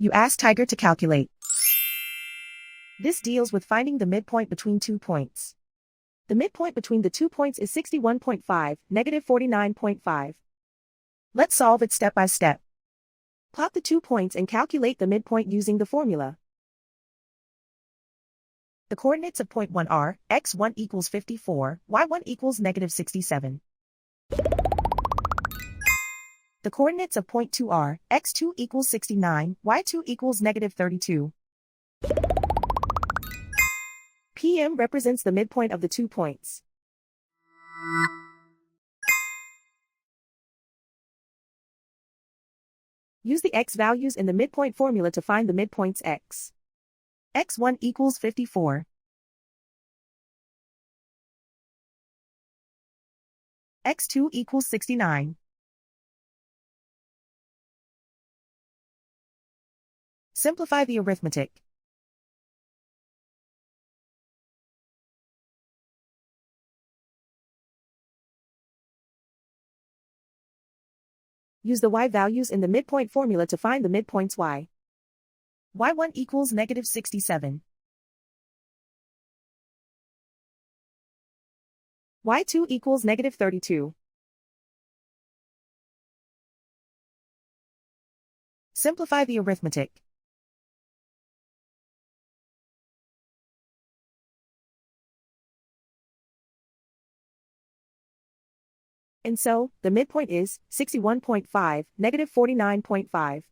You ask Tiger to calculate. This deals with finding the midpoint between 2 points. The midpoint between the 2 points is 61.5, negative 49.5. Let's solve it step by step. Plot the 2 points and calculate the midpoint using the formula. The coordinates of point 1 are, x1 equals 54, y1 equals negative 67. The coordinates of point 2 are, x2 equals 69, y2 equals negative 32. PM represents the midpoint of the 2 points. Use the x values in the midpoint formula to find the midpoints x. x1 equals 54. x2 equals 69. Simplify the arithmetic. Use the y values in the midpoint formula to find the midpoints y. y1 equals negative 67. y2 equals negative 32. Simplify the arithmetic. And so, the midpoint is 61.5, negative 49.5.